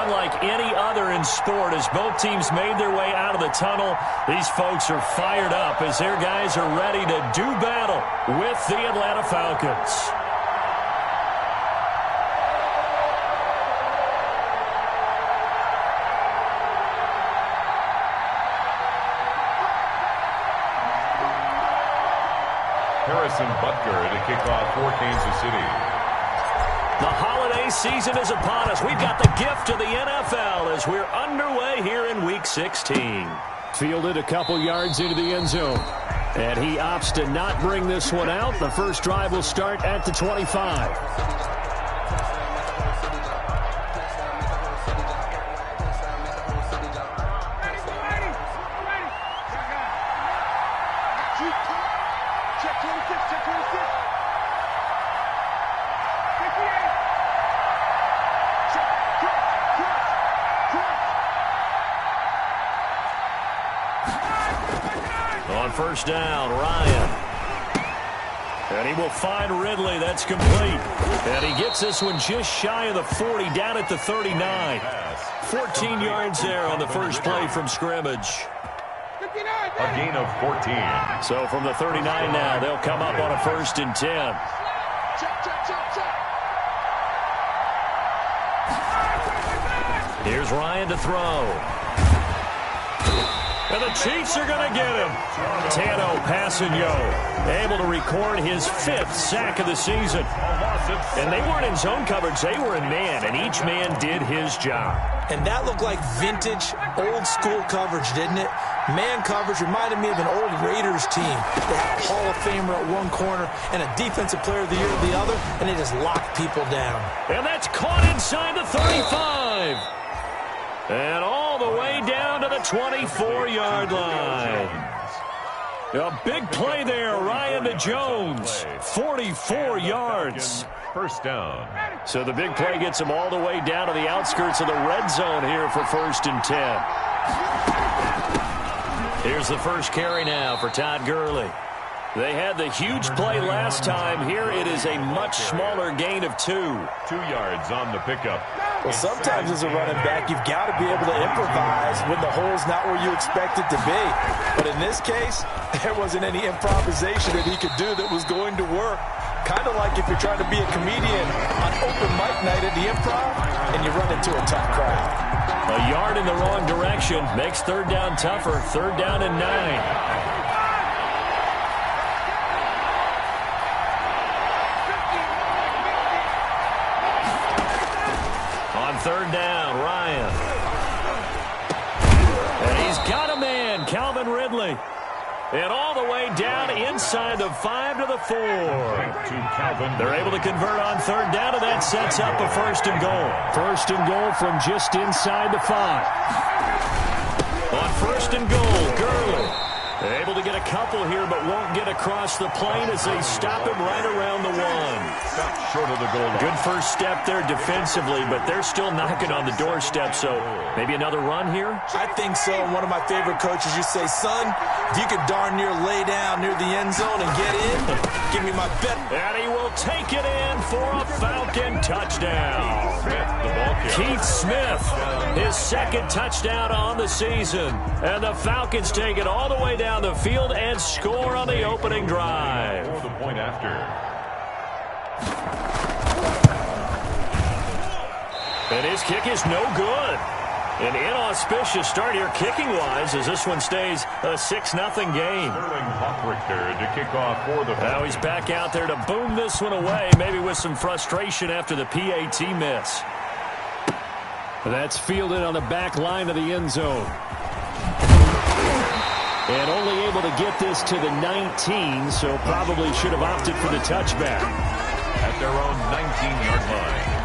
unlike any other in sport. As both teams made their way out of the tunnel, these folks are fired up as their guys are ready to do battle with the Atlanta Falcons. Harrison Butker to kick off for Kansas City. The holiday season is upon us. We've got the gift of the NFL as we're underway here in Week 16. Fielded a couple yards into the end zone. And he opts to not bring this one out. The first drive will start at the 25. On first down, Ryan. And he will find Ridley. That's complete. And he gets this one just shy of the 40, down at the 39. 14 yards there on the first play from scrimmage. A gain of 14. So from the 39 now, they'll come up on a 1st and 10. Here's Ryan to throw. And the Chiefs are going to get him. Tano Passanio able to record his 5th sack of the season. And they weren't in zone coverage. They were in man, and each man did his job. And that looked like vintage, old-school coverage, didn't it? Man coverage reminded me of an old Raiders team. They had a Hall of Famer at one corner and a Defensive Player of the Year at the other, and they just locked people down. And that's caught inside the 35. And all the way down to the 24-yard line. A big play there, Ryan to Jones. 44 yards. First down. So the big play gets him all the way down to the outskirts of the red zone here for 1st and 10. Here's the first carry now for Todd Gurley. They had the huge play last time. Here it is a much smaller gain of 2. 2 yards on the pickup. Well, sometimes as a running back, you've got to be able to improvise when the hole's not where you expect it to be. But in this case, there wasn't any improvisation that he could do that was going to work. Kind of like if you're trying to be a comedian on open mic night at the Improv and you run into a tough crowd. A yard in the wrong direction makes 3rd down tougher. 3rd down and 9. On 3rd down, Ryan. And he's got a man, Calvin Ridley. And all the way down inside the 5 to the 4. They're able to convert on 3rd down, and that sets up a 1st and goal. 1st and goal from just inside the 5. On 1st and goal, Gurley. Able to get a couple here, but won't get across the plane as they stop him right around the 1. Stopped short of the goal. Good first step there defensively, but they're still knocking on the doorstep, so maybe another run here? I think so. One of my favorite coaches used to say, son, if you could darn near lay down near the end zone and get in, give me my bet. And he will take it in for a Falcon touchdown. Keith Smith, his 2nd touchdown on the season. And the Falcons take it all the way down the field and score on the opening drive. For the point after. And his kick is no good. An inauspicious start here kicking-wise as this one stays a 6-0 game. Sterling Hawkrichter to kick off for the Falcons. Now he's back out there to boom this one away, maybe with some frustration after the PAT miss. That's fielded on the back line of the end zone. And only able to get this to the 19, so probably should have opted for the touchback. At their own 19-yard line.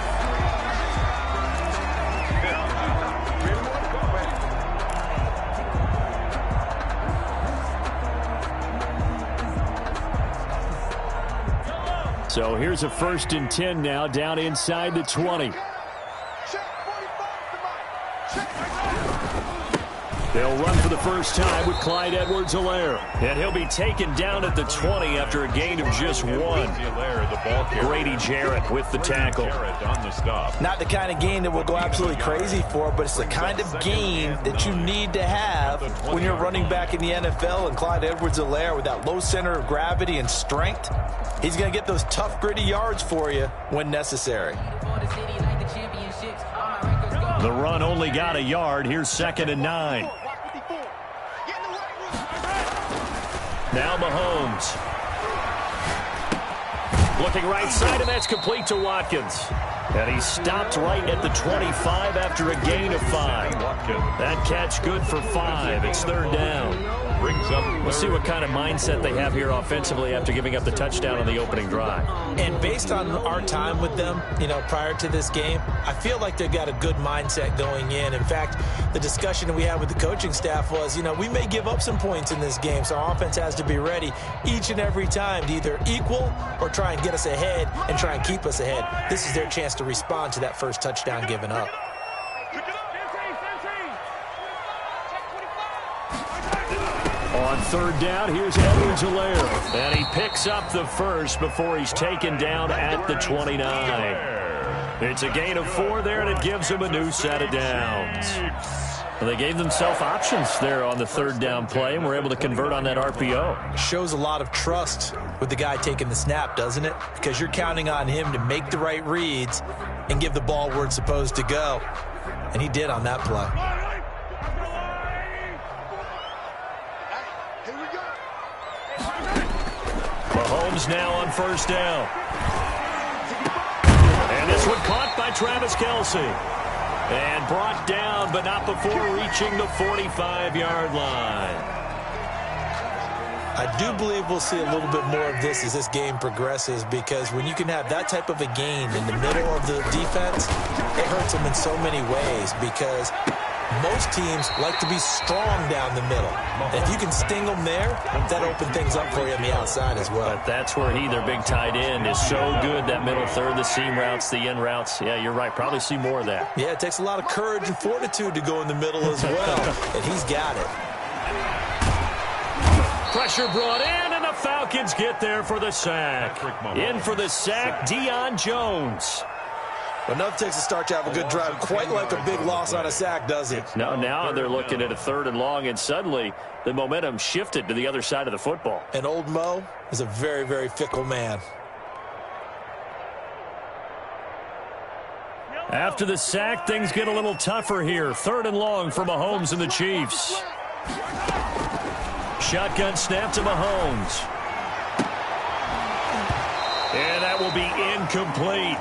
So here's a 1st and 10 now, down inside the 20. They'll run for the first time with Clyde Edwards-Helaire. And he'll be taken down at the 20 after a gain of just 1. Grady Jarrett with the tackle. Not the kind of gain that we'll go absolutely crazy for, but it's the kind of gain that you need to have when you're running back in the NFL. And Clyde Edwards-Helaire, with that low center of gravity and strength, he's going to get those tough, gritty yards for you when necessary. The run only got a yard. Here's 2nd and 9. Now Mahomes. Looking right side, and that's complete to Watkins. And he stopped right at the 25 after a gain of 5. That catch good for 5. It's 3rd down. We'll see what kind of mindset they have here offensively after giving up the touchdown on the opening drive. And based on our time with them, prior to this game, I feel like they've got a good mindset going in. In fact, the discussion that we had with the coaching staff was, we may give up some points in this game, so our offense has to be ready each and every time to either equal or try and get us ahead and try and keep us ahead. This is their chance to respond to that first touchdown given up. On 3rd down, here's Edwards-Helaire. And he picks up the first before he's taken down at the 29. It's a gain of 4 there, and it gives him a new set of downs. Well, they gave themselves options there on the 3rd down play, and were able to convert on that RPO. Shows a lot of trust with the guy taking the snap, doesn't it? Because you're counting on him to make the right reads and give the ball where it's supposed to go. And he did on that play. Mahomes now on 1st down. And this one caught by Travis Kelce. And brought down, but not before reaching the 45-yard line. I do believe we'll see a little bit more of this as this game progresses, because when you can have that type of a gain in the middle of the defense, it hurts them in so many ways, because most teams like to be strong down the middle. And if you can sting them there, that opens things up for you on the outside as well. But that's where their big tight end, is so good, that middle third, the seam routes, the in routes. Yeah, you're right. Probably see more of that. Yeah, it takes a lot of courage and fortitude to go in the middle as well, and he's got it. Pressure brought in, and the Falcons get there for the sack. In for the sack, Deion Jones. But enough takes to start to have a good drive. Quite like a big loss on a sack, does it? Now they're looking at a 3rd and long, and suddenly the momentum shifted to the other side of the football. And old Mo is a very, very fickle man. After the sack, things get a little tougher here. 3rd and long for Mahomes and the Chiefs. Shotgun snap to Mahomes. And that will be incomplete.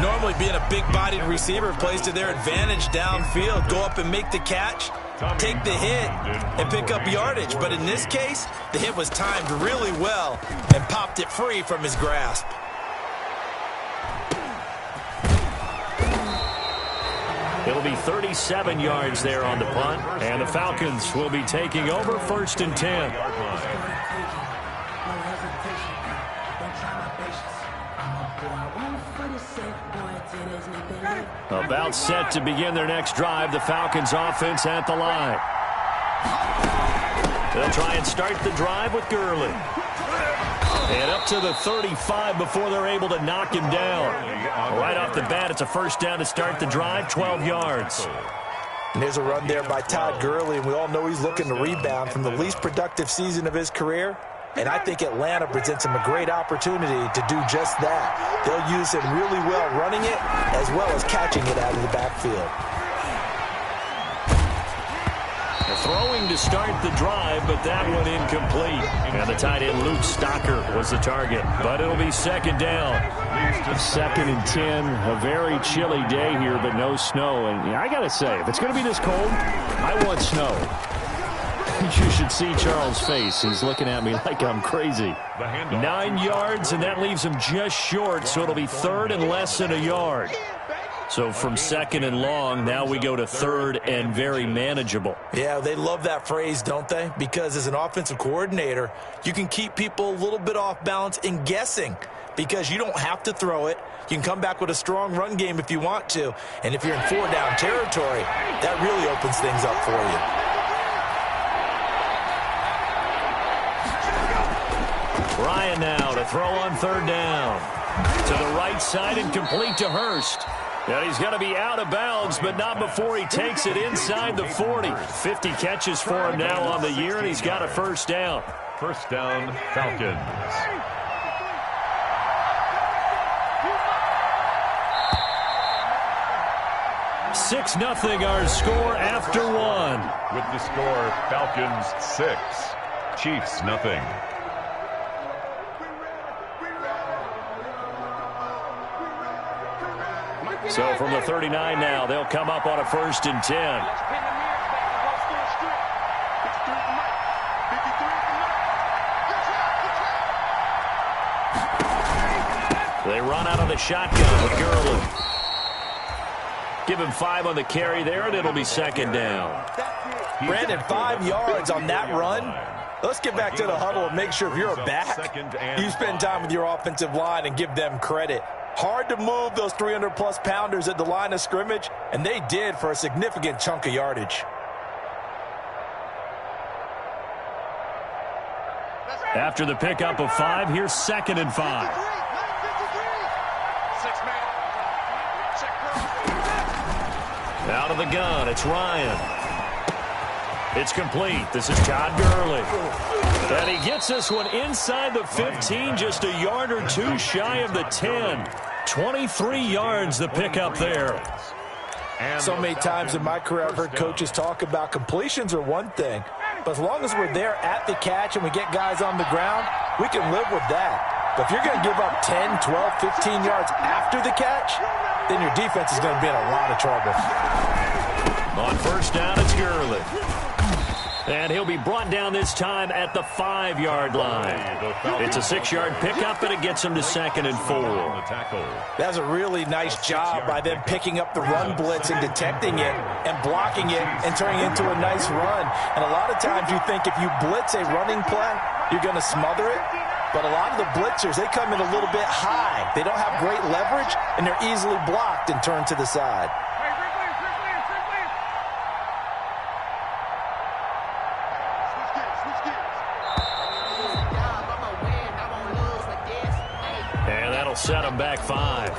Normally being a big-bodied receiver plays to their advantage downfield. Go up and make the catch, take the hit, and pick up yardage. But in this case, the hit was timed really well and popped it free from his grasp. It'll be 37 yards there on the punt, and the Falcons will be taking over 1st and 10. About set to begin their next drive, the Falcons offense at the line. They'll try and start the drive with Gurley. And up to the 35 before they're able to knock him down. Right off the bat, it's a 1st down to start the drive, 12 yards. And there's a run there by Todd Gurley, and we all know he's looking to rebound from the least productive season of his career. And I think Atlanta presents him a great opportunity to do just that. They'll use him really well running it as well as catching it out of the backfield. Throwing to start the drive, but that one incomplete. And the tight end, Luke Stocker, was the target. But it'll be 2nd down. 2nd and 10. A very chilly day here, but no snow. And I got to say, if it's going to be this cold, I want snow. You should see Charles' face. He's looking at me like I'm crazy. 9 yards, and that leaves him just short, so it'll be 3rd and less than a yard. So from 2nd and long, now we go to 3rd and very manageable. Yeah, they love that phrase, don't they? Because as an offensive coordinator, you can keep people a little bit off balance and guessing, because you don't have to throw it. You can come back with a strong run game if you want to. And if you're in 4-down territory, that really opens things up for you. Ryan now to throw on third down. To the right side and complete to Hurst. And he's going to be out of bounds, but not before he takes it inside the 40. 50 catches for him now on the year, and he's got a first down. First down, Falcons. 6-0 our score after one. With the score, Falcons 6, Chiefs nothing. So from the 39 now, they'll come up on a 1st and 10. They run out of the shotgun with Gurley. Give him 5 on the carry there, and it'll be 2nd down. Brandon, 5 yards on that run. Let's get back to the huddle and make sure if you're a back, you spend time with your offensive line and give them credit. Hard to move those 300-plus pounders at the line of scrimmage, and they did for a significant chunk of yardage. After the pickup of 5, here's 2nd and 5. Out of the gun, it's Ryan. It's complete. This is Todd Gurley. And he gets this one inside the 15, just a yard or 2 shy of the 10. 23 yards the pickup there. So many times in my career I've heard coaches talk about completions are one thing, but as long as we're there at the catch and we get guys on the ground, we can live with that. But if you're going to give up 10, 12, 15 yards after the catch, then your defense is going to be in a lot of trouble. On 1st down, it's Gurley. And he'll be brought down this time at the 5-yard line. It's a 6-yard pickup, and it gets him to 2nd and 4. That's a really nice job by them picking up the run blitz and detecting it and blocking it and turning it into a nice run. And a lot of times you think if you blitz a running play, you're going to smother it. But a lot of the blitzers, they come in a little bit high. They don't have great leverage, and they're easily blocked and turned to the side. And that'll set them back 5.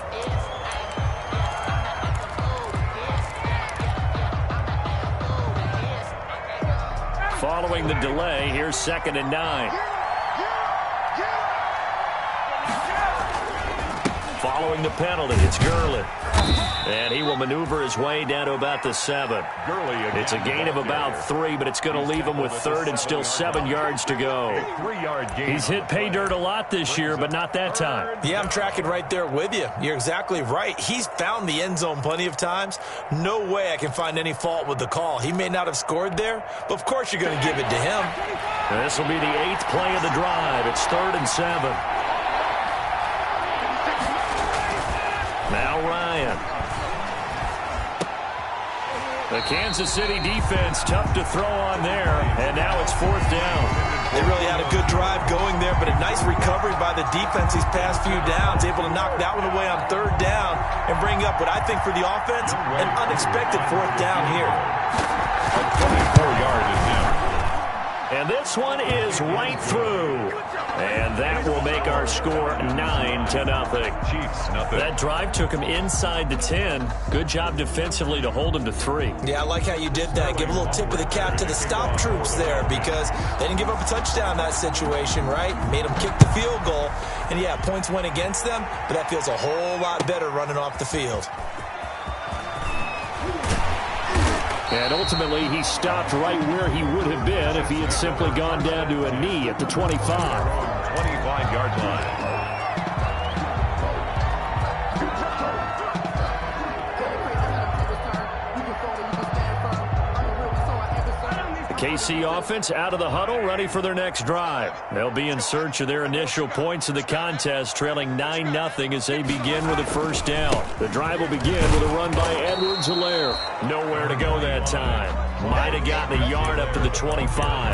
Following the delay, here's 2nd and 9. Following the penalty, it's Gurley. And he will maneuver his way down to about the 7. It's a gain of about 3, but it's going to leave him with 3rd and still 7 yards to go. He's hit pay dirt a lot this year, but not that time. Yeah, I'm tracking right there with you. You're exactly right. He's found the end zone plenty of times. No way I can find any fault with the call. He may not have scored there, but of course you're going to give it to him. This will be the 8th play of the drive. It's 3rd and 7. Now Ryan. The Kansas City defense tough to throw on there, and now it's 4th down. They really had a good drive going there, but a nice recovery by the defense these past few downs, able to knock that one away on 3rd down and bring up what I think for the offense, an unexpected 4th down here. A 24-yard attempt. And this one is right through. And that will make our score 9-0. Chiefs nothing. That drive took him inside the 10. Good job defensively to hold him to 3. Yeah, I like how you did that. Give a little tip of the cap to the stop troops there because they didn't give up a touchdown in that situation, right? Made them kick the field goal. And, yeah, points went against them, but that feels a whole lot better running off the field. And ultimately, he stopped right where he would have been if he had simply gone down to a knee at the 25. 25-yard line. KC offense out of the huddle, ready for their next drive. They'll be in search of their initial points of the contest, trailing 9-0 as they begin with a 1st down. The drive will begin with a run by Edwards-Helaire. Nowhere to go that time. Might have gotten a yard up to the 25.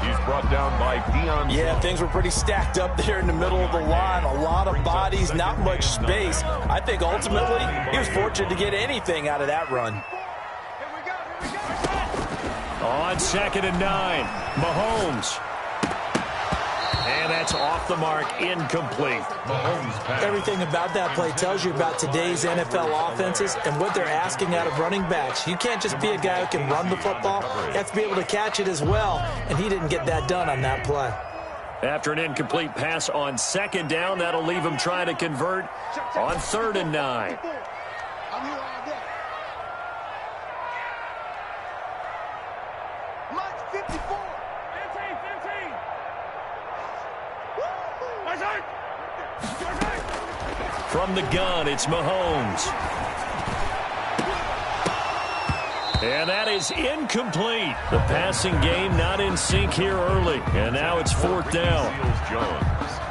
He's brought down by Deion. Yeah, things were pretty stacked up there in the middle of the line. A lot of bodies, not much space. I think ultimately he was fortunate to get anything out of that run. On 2nd and 9, Mahomes. And that's off the mark, incomplete. Everything about that play tells you about today's NFL offenses and what they're asking out of running backs. You can't just be a guy who can run the football. You have to be able to catch it as well, and he didn't get that done on that play. After an incomplete pass on second down, that'll leave him trying to convert on 3rd and 9. From the gun, it's Mahomes. And that is incomplete. The passing game not in sync here early. And now it's 4th down.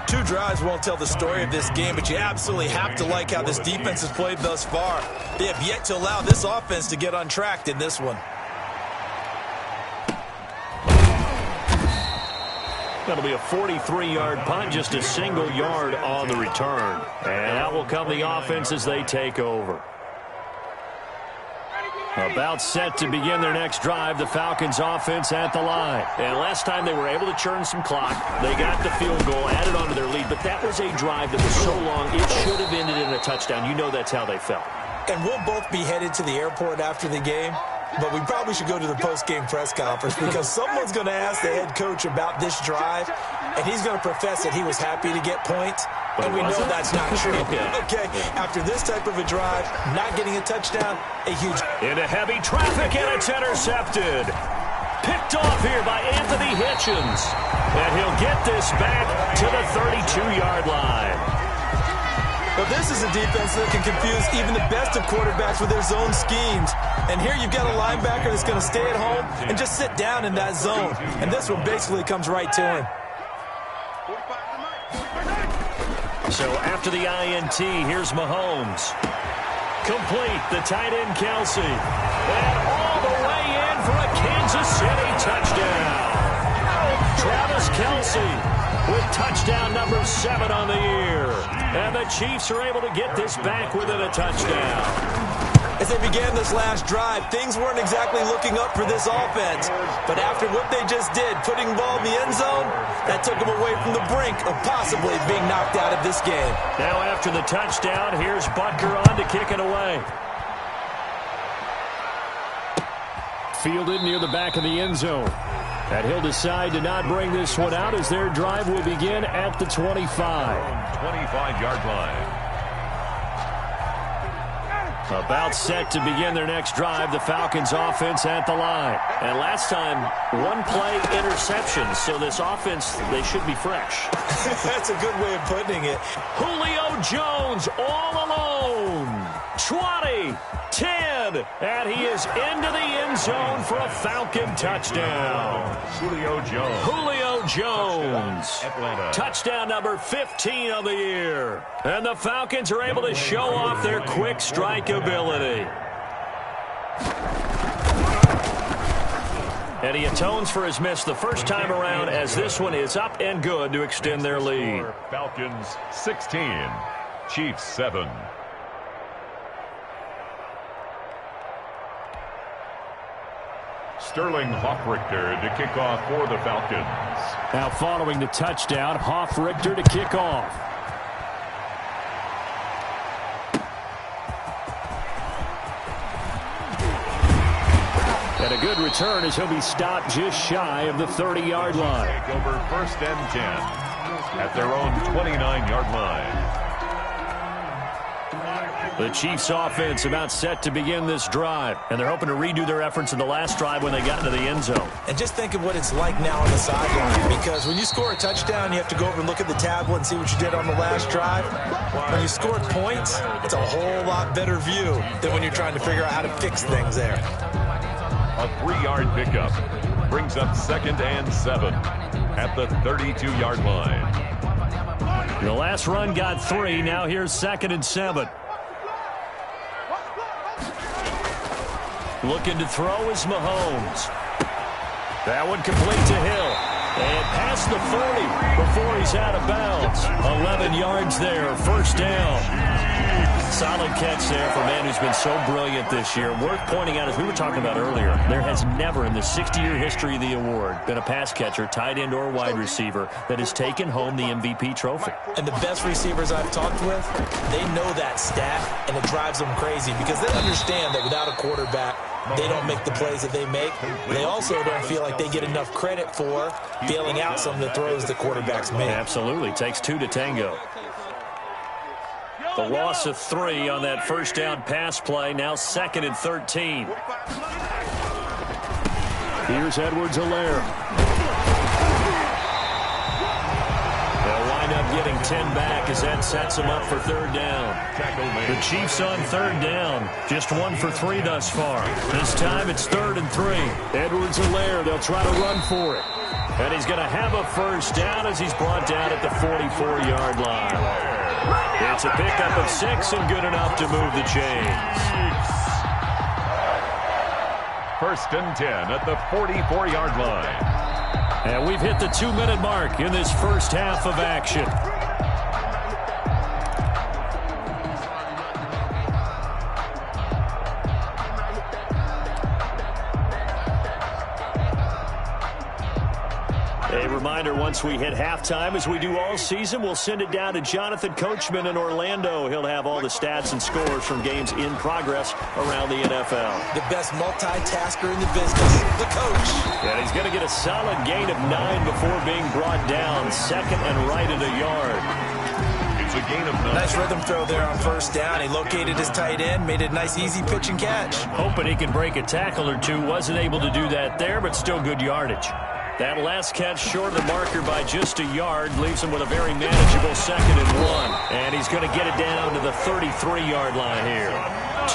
2 drives won't tell the story of this game, but you absolutely have to like how this defense has played thus far. They have yet to allow this offense to get untracked in this one. That'll be a 43-yard punt, just a single yard on the return. And out will come the offense as they take over. About set to begin their next drive, the Falcons offense at the line. And last time they were able to churn some clock. They got the field goal, added on to their lead, but that was a drive that was so long it should have ended in a touchdown. You know that's how they felt. And we'll both be headed to the airport after the game. But we probably should go to the post-game press conference because someone's going to ask the head coach about this drive, and he's going to profess that he was happy to get points, and we know that's not true. Okay, after this type of a drive, not getting a touchdown, a huge... Into heavy traffic, and it's intercepted. Picked off here by Anthony Hitchens. And he'll get this back to the 32-yard line. Well, this is a defense that can confuse even the best of quarterbacks with their zone schemes. And here you've got a linebacker that's going to stay at home and just sit down in that zone. And this one basically comes right to him. So after the INT, here's Mahomes. Complete, the tight end Kelsey. And all the way in for a Kansas City touchdown. Travis Kelsey with touchdown number 7 on the year. And the Chiefs are able to get this back within a touchdown. As they began this last drive, things weren't exactly looking up for this offense. But after what they just did, putting the ball in the end zone, that took them away from the brink of possibly being knocked out of this game. Now after the touchdown, here's Butker on to kick it away. Fielded near the back of the end zone. And he'll decide to not bring this one out as their drive will begin at the 25. 25-yard line. About set to begin their next drive, the Falcons offense at the line. And last time, 1-play interception, so this offense, they should be fresh. That's a good way of putting it. Julio Jones all alone. 20, 10, and he is into the end zone for a Falcon touchdown. Julio Jones. Atlanta. Touchdown number 15 of the year. And the Falcons are able to show off their quick strike ability. And he atones for his miss the first time around as this one is up and good to extend their lead. Falcons 16, Chiefs 7. Sterling Hoffrichter to kick off for the Falcons. Now following the touchdown, Hoffrichter to kick off. And a good return as he'll be stopped just shy of the 30-yard line. Take over 1st and 10 at their own 29-yard line. The Chiefs offense about set to begin this drive, and they're hoping to redo their efforts in the last drive when they got into the end zone. And just think of what it's like now on the sideline, because when you score a touchdown, you have to go over and look at the tablet and see what you did on the last drive. When you scored points, it's a whole lot better view than when you're trying to figure out how to fix things there. A 3-yard pickup brings up 2nd and 7 at the 32-yard line. The last run got 3. Now here's 2nd and 7. Looking to throw is Mahomes. That one complete to Hill. And past the 40 before he's out of bounds. 11 yards there, 1st down. Solid catch there for a man who's been so brilliant this year. Worth pointing out, as we were talking about earlier, there has never in the 60-year history of the award been a pass catcher, tight end, or wide receiver that has taken home the MVP trophy. And the best receivers I've talked with, they know that stat, and it drives them crazy because they understand that without a quarterback, they don't make the plays that they make. They also don't feel like they get enough credit for bailing out some of the throws the quarterbacks make. Absolutely. Takes two to tango. The loss of 3 on that first down pass play. Now 2nd and 13. Here's Edwards-Helaire. They'll wind up getting 10 back as that sets them up for 3rd down. The Chiefs on 3rd down. Just 1 for 3 thus far. This time it's 3rd and 3. Edwards-Helaire, they'll try to run for it. And he's going to have a first down as he's brought down at the 44-yard line. It's a pickup of 6 and good enough to move the chains. 1st and 10 at the 44-yard line. And we've hit the 2-minute mark in this first half of action. A reminder, once we hit halftime, as we do all season, we'll send it down to Jonathan Coachman in Orlando. He'll have all the stats and scores from games in progress around the NFL. The best multitasker in the business, the coach. And he's going to get a solid gain of 9 before being brought down. 2nd and right at a yard. It's a gain of 9. Nice rhythm throw there on 1st down. He located his tight end, made it a nice, easy pitch and catch. Hoping he can break a tackle or two. Wasn't able to do that there, but still good yardage. That last catch short of the marker by just a yard leaves him with a very manageable 2nd and 1. And he's going to get it down to the 33-yard line here.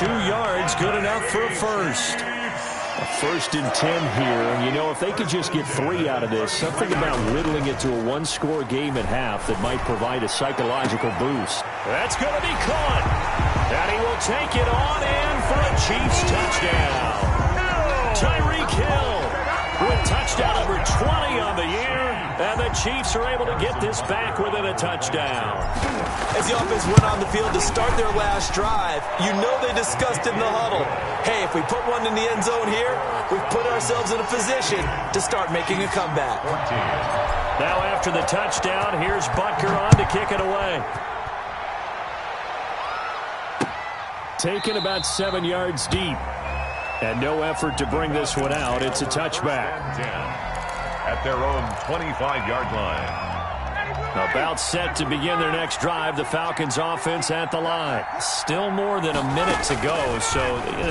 2 yards, good enough for a first. A 1st and 10 here. And, you know, if they could just get 3 out of this, something about whittling it to a 1-score game at half that might provide a psychological boost. That's going to be caught. And he will take it on in for a Chiefs touchdown. Tyreek Hill with touchdown number 20 on the year, and the Chiefs are able to get this back within a touchdown. As the offense went on the field to start their last drive, you know they discussed in the huddle, hey, if we put one in the end zone here, we've put ourselves in a position to start making a comeback. Now after the touchdown, here's Butker on to kick it away. Taken about 7 yards deep. And no effort to bring this one out. It's a touchback. 10 at their own 25-yard line. About set to begin their next drive. The Falcons offense at the line. Still more than a minute to go, so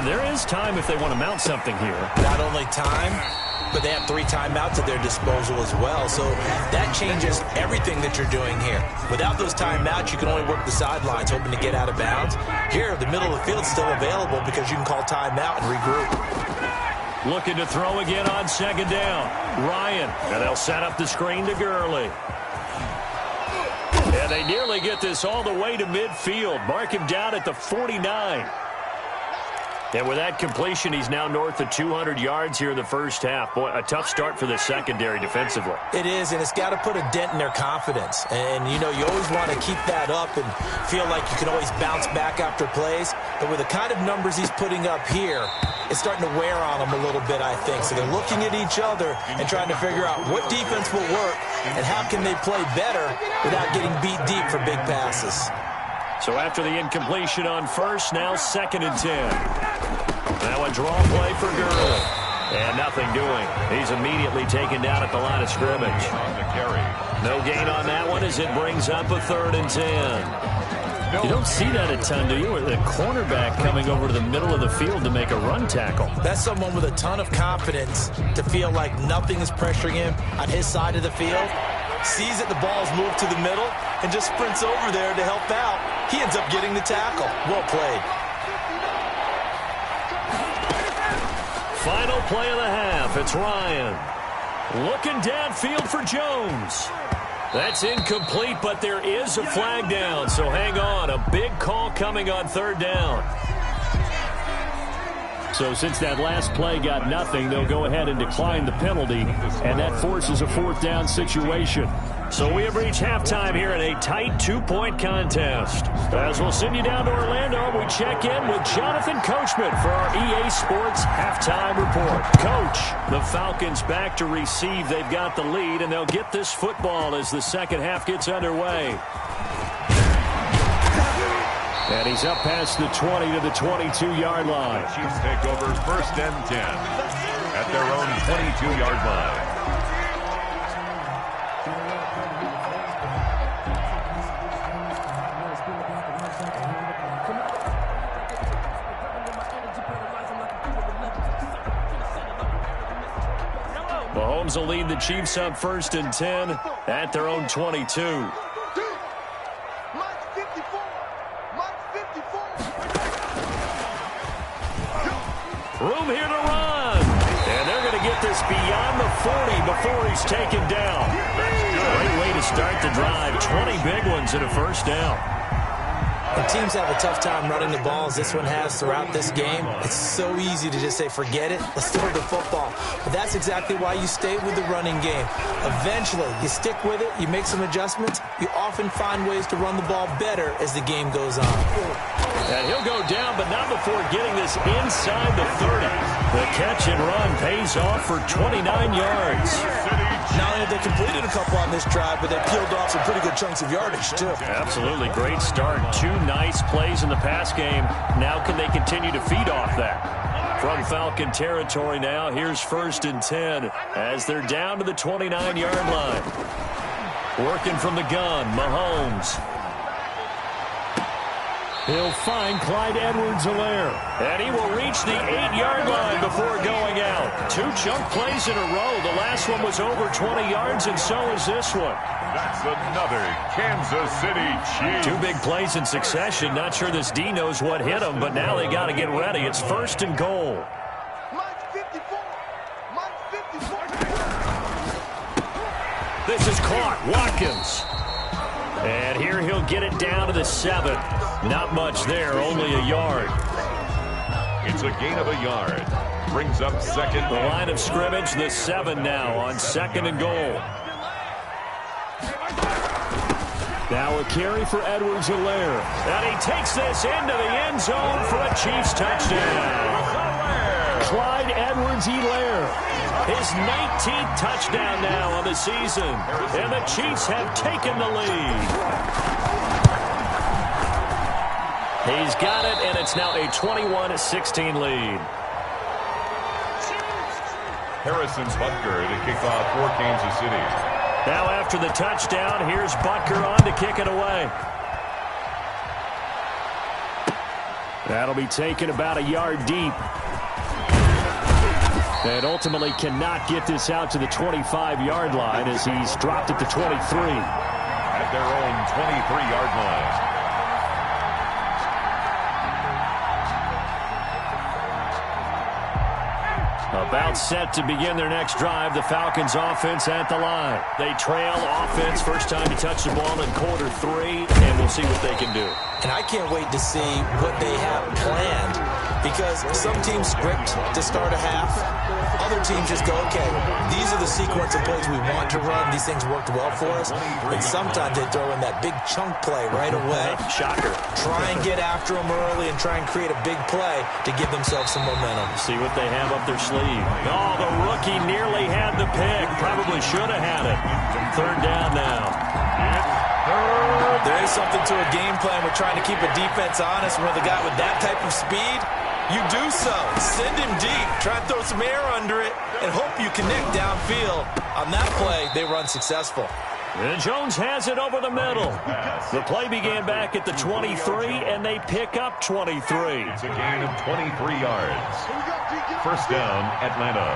there is time if they want to mount something here. Not only time, but they have 3 timeouts at their disposal as well. So that changes everything that you're doing here. Without those timeouts, you can only work the sidelines, hoping to get out of bounds. Here, the middle of the field's still available because you can call timeout and regroup. Looking to throw again on 2nd down. Ryan, and they'll set up the screen to Gurley. And they nearly get this all the way to midfield. Mark him down at the 49. And with that completion, he's now north of 200 yards here in the first half. Boy, a tough start for the secondary defensively. It is, and it's got to put a dent in their confidence. And, you know, you always want to keep that up and feel like you can always bounce back after plays. But with the kind of numbers he's putting up here, it's starting to wear on them a little bit, I think. So they're looking at each other and trying to figure out what defense will work and how can they play better without getting beat deep for big passes. So after the incompletion on 1st, now 2nd and 10. Now a draw play for Gurley. And nothing doing. He's immediately taken down at the line of scrimmage. No gain on that one as it brings up a 3rd and 10. You don't see that a ton, do you? With a cornerback coming over to the middle of the field to make a run tackle. That's someone with a ton of confidence to feel like nothing is pressuring him on his side of the field. Sees that the ball's moved to the middle and just sprints over there to help out. He ends up getting the tackle. Well played. Final play of the half. It's Ryan. Looking downfield for Jones. That's incomplete, but there is a flag down, so hang on. A big call coming on 3rd down. So since that last play got nothing, they'll go ahead and decline the penalty, and that forces a 4th down situation. So we have reached halftime here in a tight 2-point contest. As we'll send you down to Orlando, we check in with Jonathan Coachman for our EA Sports Halftime Report. Coach, the Falcons back to receive. They've got the lead, and they'll get this football as the second half gets underway. And he's up past the 20 to the 22-yard line. The Chiefs take over 1st and 10 at their own 22-yard line. Mahomes will lead the Chiefs up 1st and 10 at their own 22. Room here to run. And they're going to get this beyond the 40 before he's taken down. Great way to start the drive. 20 big ones and a first down. When teams have a tough time running the ball, as this one has throughout this game, it's so easy to just say, forget it, let's throw the football. But that's exactly why you stay with the running game. Eventually, you stick with it, you make some adjustments, you often find ways to run the ball better as the game goes on. And he'll go down, but not before getting this inside the 30. The catch and run pays off for 29 yards. Not only have they completed a couple on this drive, but they peeled off some pretty good chunks of yardage, too. Absolutely. Great start. 2 nice plays in the pass game. Now can they continue to feed off that? From Falcon territory now, here's 1st and 10 as they're down to the 29-yard line. Working from the gun, Mahomes. He'll find Clyde Edwards-Helaire. And he will reach the 8-yard line before going out. 2 chunk plays in a row. The last one was over 20 yards, and so is this one. That's another Kansas City Chiefs. 2 big plays in succession. Not sure this D knows what hit him, but now they got to get ready. It's 1st and goal. This is caught. Watkins. And here he'll get it down to the 7. Not much there, only a yard. It's a gain of a yard. Brings up 2nd. The line of scrimmage, the 7 now on 2nd and goal. Now a carry for Edwards-Helaire. And he takes this into the end zone for a Chiefs touchdown. Clyde Edwards-Helaire. His 19th touchdown now on the season. And the Chiefs have taken the lead. He's got it, and it's now a 21-16 lead. Harrison Butker to kick off for Kansas City. Now after the touchdown, here's Butker on to kick it away. That'll be taken about a yard deep. And ultimately cannot get this out to the 25-yard line as he's dropped at the 23. At their own 23-yard line. About set to begin their next drive, the Falcons offense at the line. They trail offense, first time to touch the ball in quarter 3, and we'll see what they can do. And I can't wait to see what they have planned, because some teams script to start a half. Other teams just go, okay, these are the sequence of plays we want to run. These things worked well for us. And sometimes they throw in that big chunk play right away. Shocker. Try and get after them early and try and create a big play to give themselves some momentum. See what they have up their sleeve. Oh, the rookie nearly had the pick. Probably should have had it. 3rd down now. There is something to a game plan with trying to keep a defense honest. With a guy with that type of speed, you do so. Send him deep. Try and throw some air under it and hope you connect downfield. On that play, they were unsuccessful. And Jones has it over the middle. The play began back at the 23, and they pick up 23. It's a gain of 23 yards. 1st down, Atlanta.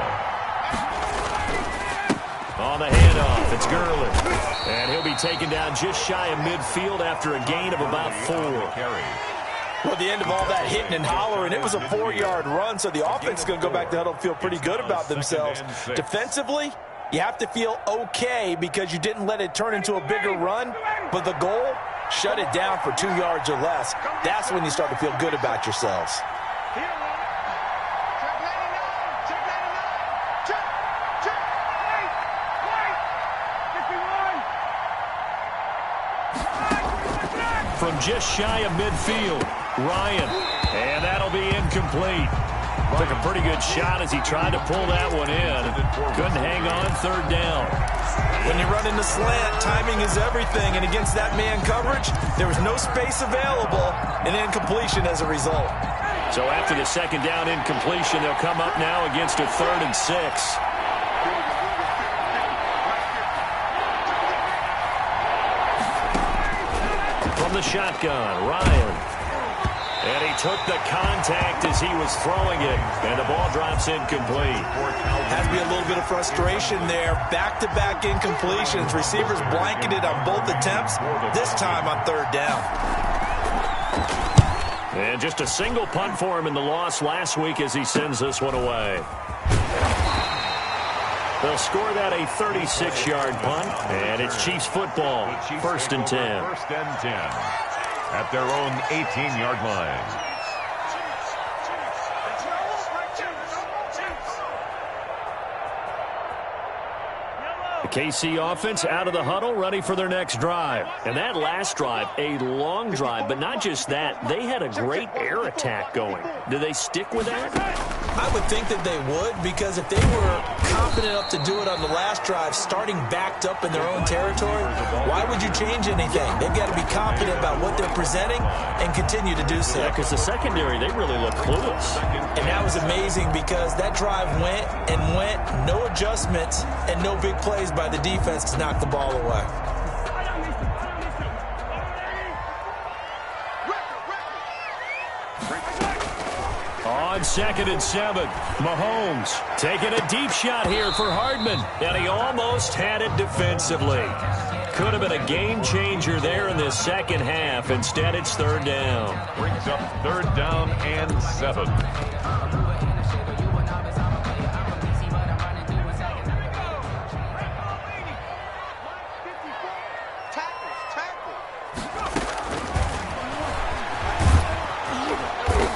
On the handoff, it's Gurley. And he'll be taken down just shy of midfield after a gain of about 4. Well, at the end of all that hitting and hollering, it was a 4-yard run, so the offense is going to go back to huddle and feel pretty good about themselves. Defensively, you have to feel okay because you didn't let it turn into a bigger run, but the goal, shut it down for 2 yards or less. That's when you start to feel good about yourselves. from just shy of midfield. Ryan, and that'll be incomplete. Took a pretty good shot as he tried to pull that one in. Couldn't hang on third down. When you run in the slant, timing is everything, and against that man coverage, there was no space available, and incompletion as a result. So after the second down incompletion, they'll come up now against a 3rd and 6. From the shotgun, Ryan. And he took the contact as he was throwing it, and the ball drops incomplete. Has to be a little bit of frustration there. Back-to-back incompletions. Receivers blanketed on both attempts, this time on 3rd down. And just a single punt for him in the loss last week as he sends this one away. They'll score that a 36-yard punt, and it's Chiefs football, 1st and 10. 1st and 10 at their own 18-yard line. The KC offense out of the huddle, ready for their next drive. And that last drive, a long drive, but not just that. They had a great air attack going. Do they stick with that? I would think that they would, because if they were confident enough to do it on the last drive, starting backed up in their own territory, why would you change anything? They've got to be confident about what they're presenting and continue to do so. Yeah, because the secondary, they really look clueless. And that was amazing because that drive went and went, no adjustments and no big plays by the defense to knock the ball away. On 2nd and 7, Mahomes taking a deep shot here for Hardman, and he almost had it defensively. Could have been a game changer there in this second half. Instead, it's 3rd down. Brings up 3rd down and 7.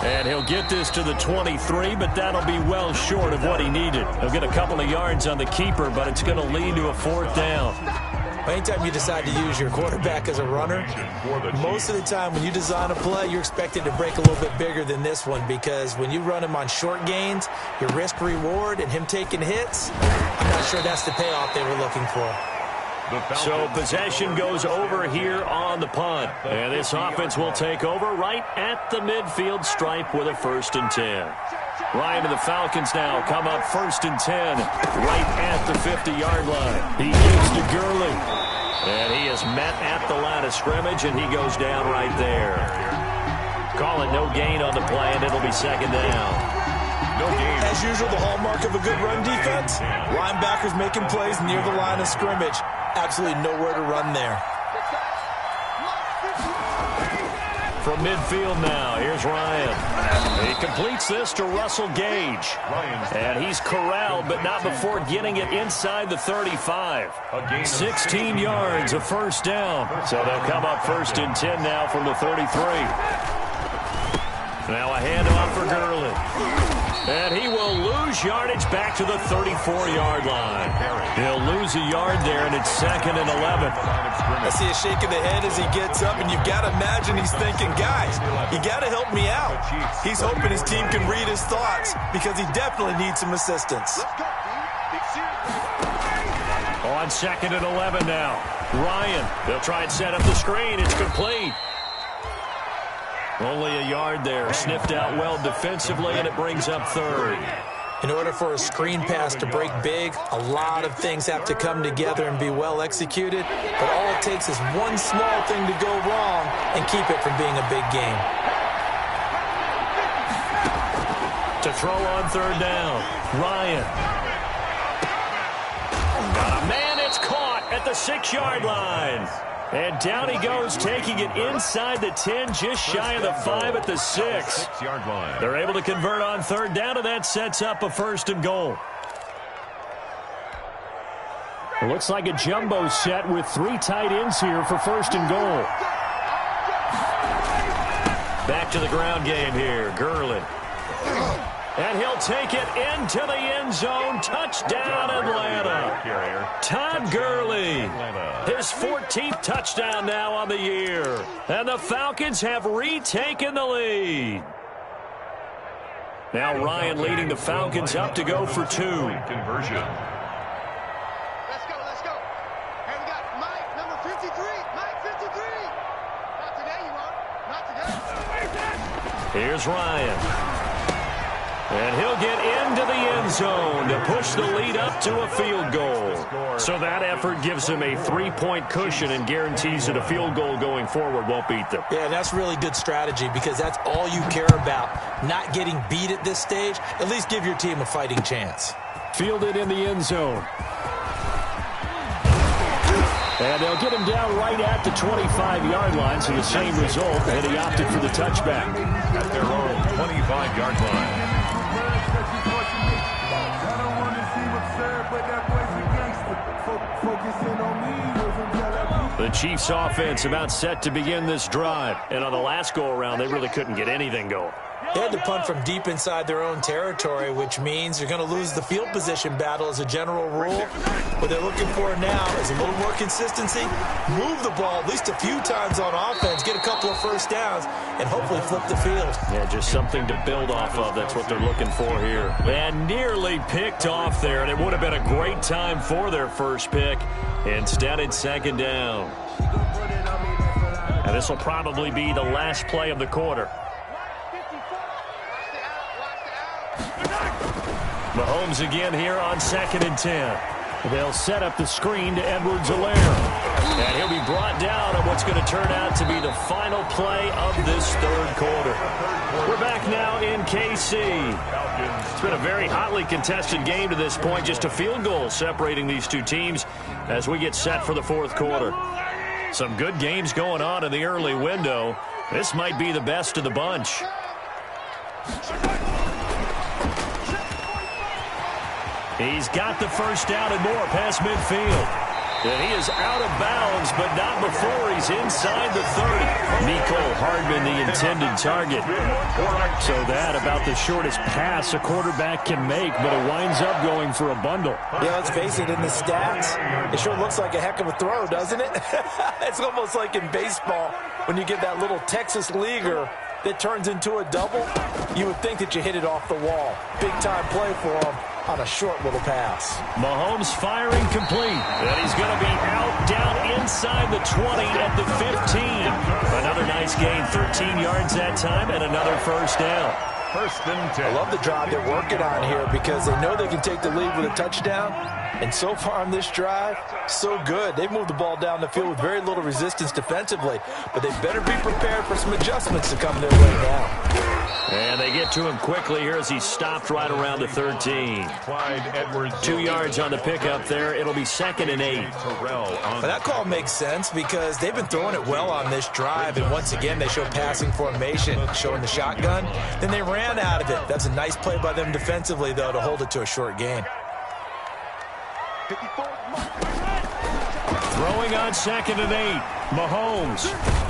And he'll get this to the 23, but that'll be well short of what he needed. He'll get a couple of yards on the keeper, but it's going to lead to a 4th down. Anytime you decide to use your quarterback as a runner, most of the time when you design a play, you're expected to break a little bit bigger than this one, because when you run him on short gains, your risk-reward and him taking hits, I'm not sure that's the payoff they were looking for. So possession goes over here on the punt. And this offense will take over right at the midfield stripe with a 1st and 10. Ryan and the Falcons now come up 1st and 10 right at the 50-yard line. He gives to Gurley. And he is met at the line of scrimmage, and he goes down right there. Call it no gain on the play, and it'll be 2nd down. No gain. As usual, the hallmark of a good run defense, linebackers making plays near the line of scrimmage. Absolutely nowhere to run there. From midfield now, here's Ryan. He completes this to Russell Gage. And he's corralled, but not before getting it inside the 35. 16 yards, a 1st down. So they'll come up 1st and 10 now from the 33. Now a handoff for Gurley. And he will lose yardage back to the 34-yard line. He'll lose a yard there, and it's 2nd and 11. I see a shake of the head as he gets up, and you've got to imagine he's thinking, guys, you got to help me out. He's hoping his team can read his thoughts because he definitely needs some assistance. On 2nd and 11 now. Ryan, they'll try and set up the screen. It's complete. Only a yard there. Sniffed out well defensively, and it brings up 3rd. In order for a screen pass to break big, a lot of things have to come together and be well executed. But all it takes is one small thing to go wrong and keep it from being a big game. To throw on 3rd down, Ryan. Got a man, it's caught at the 6-yard line. And down he goes, taking it inside the 10, just shy of the 5 at the 6. They're able to convert on 3rd down, and that sets up a 1st and goal. It looks like a jumbo set with 3 tight ends here for 1st and goal. Back to the ground game here, Gurley. And he'll take it into the end zone. Touchdown, Atlanta. Todd Gurley, his 14th touchdown now on the year. And the Falcons have retaken the lead. Now Ryan leading the Falcons up to go for 2. Conversion. Let's go, let's go. Hey, we got Mike, number 53. Mike, 53. Not today, you won't. Not today. Here's Ryan. And he'll get into the end zone to push the lead up to a field goal. So that effort gives him a 3-point cushion and guarantees that a field goal going forward won't beat them. Yeah, that's really good strategy because that's all you care about. Not getting beat at this stage. At least give your team a fighting chance. Fielded in the end zone. And they'll get him down right at the 25-yard line, so the same result, and he opted for the touchback. At their own 25-yard line. The Chiefs offense about set to begin this drive. And on the last go-around, they really couldn't get anything going. They had to punt from deep inside their own territory, which means you're going to lose the field position battle as a general rule. What they're looking for now is a little more consistency, move the ball at least a few times on offense, get a couple of first downs, and hopefully flip the field. Yeah, just something to build off of. That's what they're looking for here. And nearly picked off there, and it would have been a great time for their first pick. Instead, it's second down. And this will probably be the last play of the quarter. Mahomes again here on 2nd and 10. They'll set up the screen to Edwards-Helaire. And he'll be brought down on what's going to turn out to be the final play of this third quarter. We're back now in KC. It's been a very hotly contested game to this point. Just a field goal separating these two teams as we get set for the fourth quarter. Some good games going on in the early window. This might be the best of the bunch. He's got the first down and more past midfield. And he is out of bounds, but not before he's inside the 30. Mecole Hardman, the intended target. So that about the shortest pass a quarterback can make, but it winds up going for a bundle. Yeah, let's face it, in the stats, it sure looks like a heck of a throw, doesn't it? It's almost like in baseball when you get that little Texas leaguer that turns into a double. You would think that you hit it off the wall. Big-time play for him on a short little pass. Mahomes firing complete. And he's going to be out down inside the 20 at the 15. Another nice gain, 13 yards that time, and another first down. First and 10. I love the drive they're working on here because they know they can take the lead with a touchdown. And so far on this drive, so good. They've moved the ball down the field with very little resistance defensively. But they better be prepared for some adjustments to come their way now. And they get to him quickly here as he stopped right around the 13. Clyde Edwards. 2 yards on the pickup there. It'll be 2nd and 8. Well, that call makes sense because they've been throwing it well on this drive. And once again, they show passing formation, showing the shotgun. Then they ran out of it. That's a nice play by them defensively, though, to hold it to a short gain. Throwing on 2nd and 8. Mahomes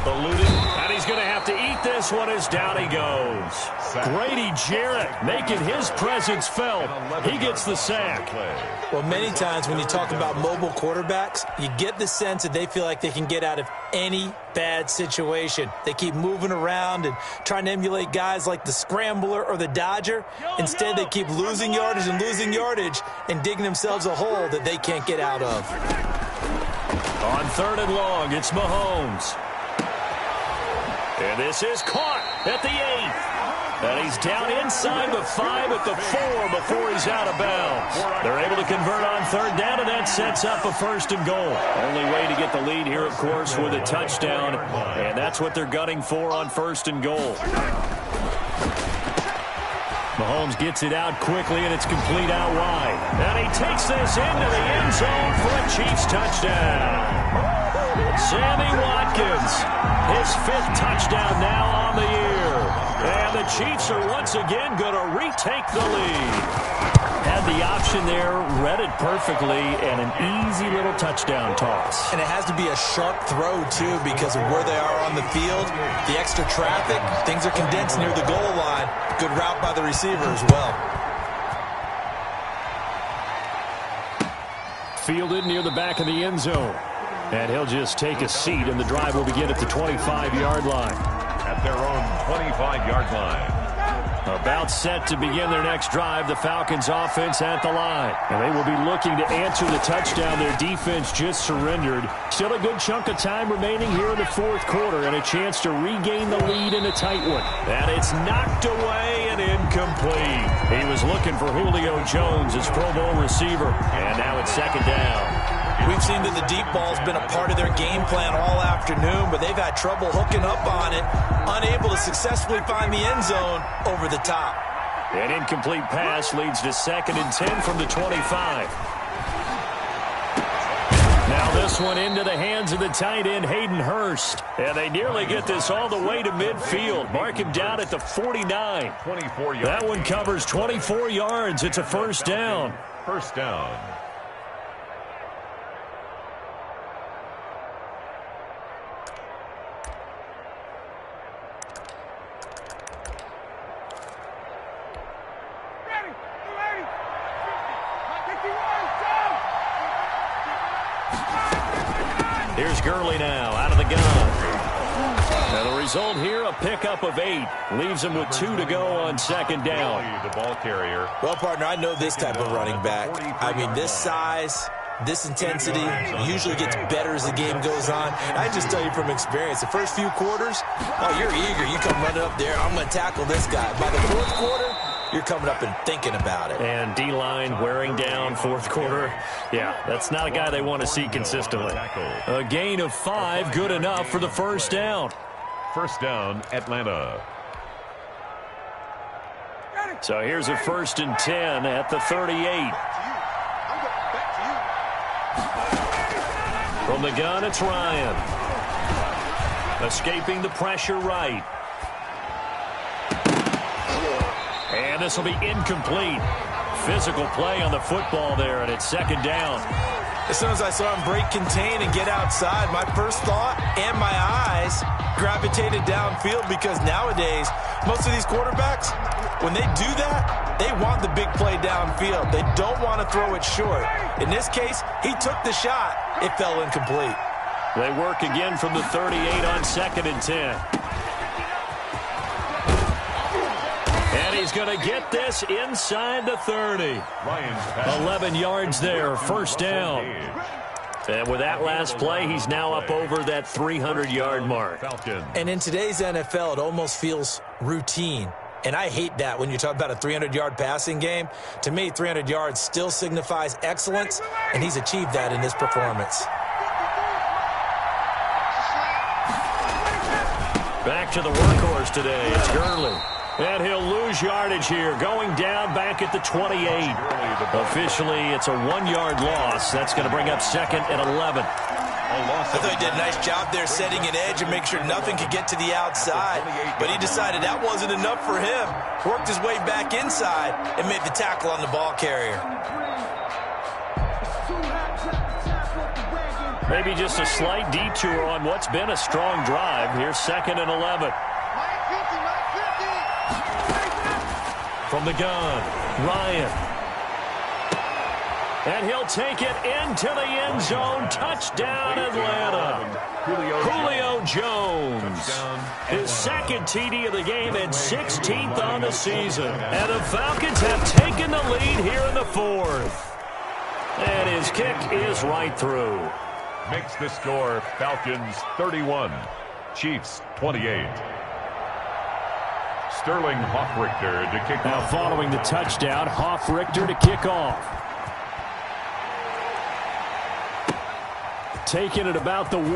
eluding, and he's going to have to eat this one as down he goes. Grady Jarrett making his presence felt. He gets the sack. Well, many times when you talk about mobile quarterbacks, you get the sense that they feel like they can get out of any bad situation. They keep moving around and trying to emulate guys like the Scrambler or the Dodger. Instead, they keep losing yardage and digging themselves a hole that they can't get out of. On 3rd and long, it's Mahomes. And this is caught at the 8. And he's down inside the 5 at the 4 before he's out of bounds. They're able to convert on 3rd down, and that sets up a 1st and goal. Only way to get the lead here, of course, with a touchdown. And that's what they're gunning for on 1st and goal. Mahomes gets it out quickly, and it's complete out wide. And he takes this into the end zone for a Chiefs touchdown. Sammy Watkins, his 5th touchdown now on the year. And the Chiefs are once again going to retake the lead. Had the option there, read it perfectly, and an easy little touchdown toss. And it has to be a sharp throw, too, because of where they are on the field, the extra traffic, things are condensed near the goal line. Good route by the receiver as well. Fielded near the back of the end zone. And he'll just take a seat, and the drive will begin at the 25-yard line. At their own 25-yard line. About set to begin their next drive, the Falcons offense at the line. And they will be looking to answer the touchdown their defense just surrendered. Still a good chunk of time remaining here in the fourth quarter and a chance to regain the lead in a tight one. And it's knocked away and incomplete. He was looking for Julio Jones, his Pro Bowl receiver. And now it's second down. We've seen that the deep ball's been a part of their game plan all afternoon, but they've had trouble hooking up on it, unable to successfully find the end zone over the top. An incomplete pass leads to 2nd and 10 from the 25. Now this one into the hands of the tight end, Hayden Hurst. And they nearly get this all the way to midfield. Mark him down at the 49. 24 yards. That one covers 24 yards. It's a first down. First down. Here's Gurley now out of the gun. Now the result here, a pickup of 8. Leaves him with 2 to go on second down. The ball carrier. Well, partner, I know this type of running back. I mean, this size, this intensity usually gets better as the game goes on. And I just tell you from experience, the first few quarters, oh, you're eager. You come running up there, I'm going to tackle this guy. By the fourth quarter, you're coming up and thinking about it. And D-line wearing down fourth quarter. Yeah, that's not a guy they want to see consistently. A gain of 5, good enough for the first down. First down, Atlanta. So here's a 1st and 10 at the 38. From the gun, it's Ryan. Escaping the pressure right. And this will be incomplete. Physical play on the football there, and it's second down. As soon as I saw him break contain and get outside, my first thought and my eyes gravitated downfield, because nowadays, most of these quarterbacks, when they do that, they want the big play downfield. They don't want to throw it short. In this case, he took the shot. It fell incomplete. They work again from the 38 on 2nd and 10. And he's going to get this inside the 30. 11 yards there, first down. And with that last play, he's now up over that 300-yard mark. And in today's NFL, it almost feels routine. And I hate that when you talk about a 300-yard passing game. To me, 300 yards still signifies excellence, and he's achieved that in this performance. Back to the workhorse today. It's Gurley. And he'll lose yardage here, going down back at the 28. Officially, it's a 1-yard loss. That's going to bring up 2nd and 11. I thought he did a nice job there setting an edge and make sure nothing could get to the outside. But he decided that wasn't enough for him. Worked his way back inside and made the tackle on the ball carrier. Maybe just a slight detour on what's been a strong drive. Here's 2nd and 11. From the gun, Ryan. And he'll take it into the end zone. Touchdown, Atlanta. Julio Jones. His 2nd TD of the game and 16th on the season. And the Falcons have taken the lead here in the 4th. And his kick is right through. Makes the score Falcons 31, Chiefs 28. Sterling Hoffrichter to kick now off. Following the touchdown, Hoffrichter to kick off. Taking it about the 1.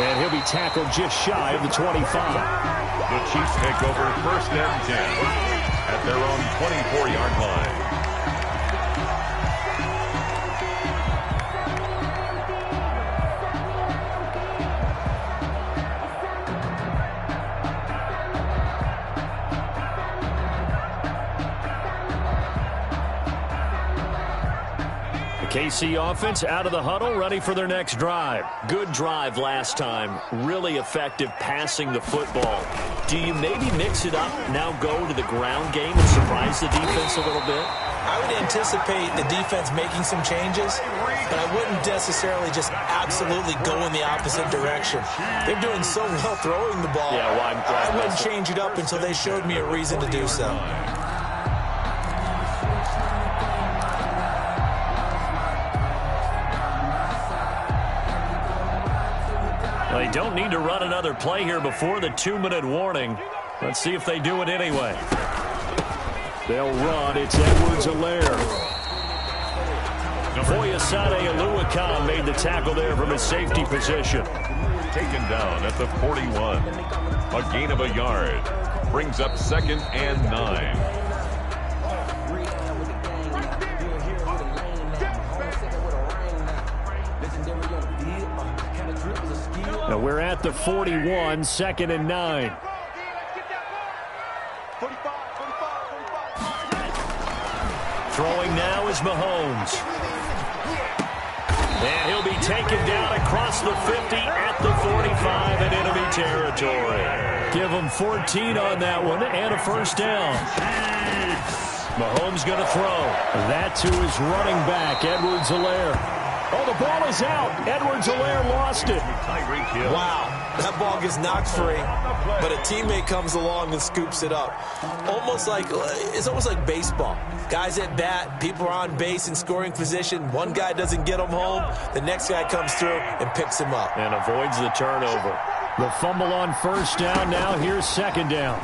And he'll be tackled just shy of the 25. The Chiefs take over 1st and 10 at their own 24-yard line. KC offense out of the huddle, ready for their next drive. Good drive last time. Really effective passing the football. Do you maybe mix it up, now go to the ground game and surprise the defense a little bit? I would anticipate the defense making some changes, but I wouldn't necessarily just absolutely go in the opposite direction. They're doing so well throwing the ball. Yeah, well, I wouldn't change it up until they showed me a reason to do so. They don't need to run another play here before the 2-minute warning. Let's see if they do it anyway. They'll run. It's Edwards-Helaire. Foyesade Oluwakan made the tackle there from his safety position. Taken down at the 41. A gain of a yard. Brings up 2nd and 9. Now we're at the 41, 2nd and 9. Throwing now is Mahomes. And he'll be taken down across the 50 at the 45 in enemy territory. Give him 14 on that one and a first down. Mahomes going to throw. That to his running back, Edwards-Helaire. Oh, the ball is out. Edwards-Helaire lost it. Wow, that ball gets knocked free, but a teammate comes along and scoops it up. It's almost like baseball. Guys at bat, people are on base in scoring position. One guy doesn't get him home. The next guy comes through and picks him up. And avoids the turnover. The fumble on first down. Now here's 2nd down.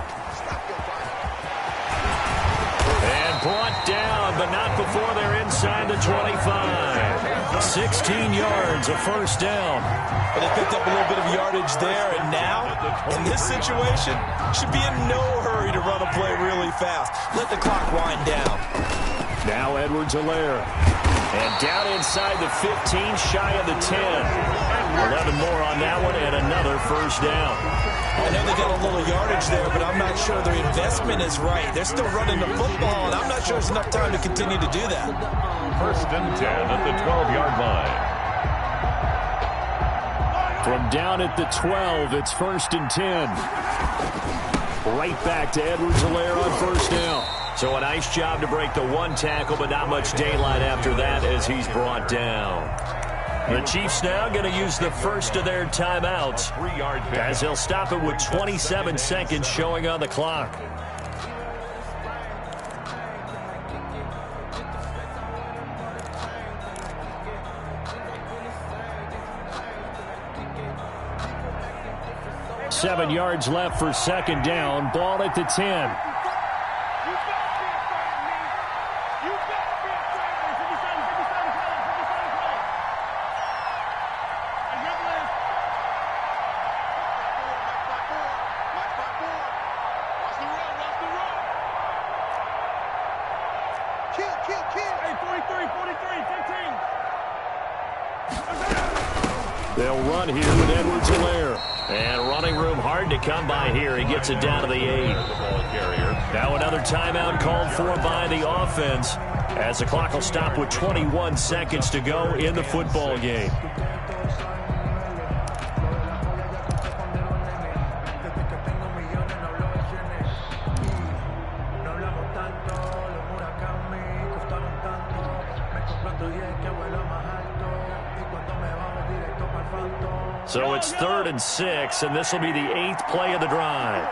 And brought down, but not before they're inside the 25. 16 yards, a first down. But they picked up a little bit of yardage there, and now, in this situation, should be in no hurry to run a play really fast. Let the clock wind down. Now Edwards-Helaire. And down inside the 15, shy of the 10. 11 more on that one, and another first down. I know they got a little yardage there, but I'm not sure their investment is right. They're still running the football, and I'm not sure there's enough time to continue to do that. 1st and 10 at the 12-yard line. From down at the 12, it's 1st and 10. Right back to Edwards-Helaire on first down. So a nice job to break the one tackle, but not much daylight after that as he's brought down. The Chiefs now going to use the first of their timeouts as they'll stop it with 27 seconds showing on the clock. Seven yards left for 2nd down. Ball at the 10. They'll run here with Edwards-Helaire. And running room hard to come by here. He gets it down to the 8. Now another timeout called for by the offense as the clock will stop with 21 seconds to go in the football game. So it's 3rd and 6, and this will be the 8th play of the drive.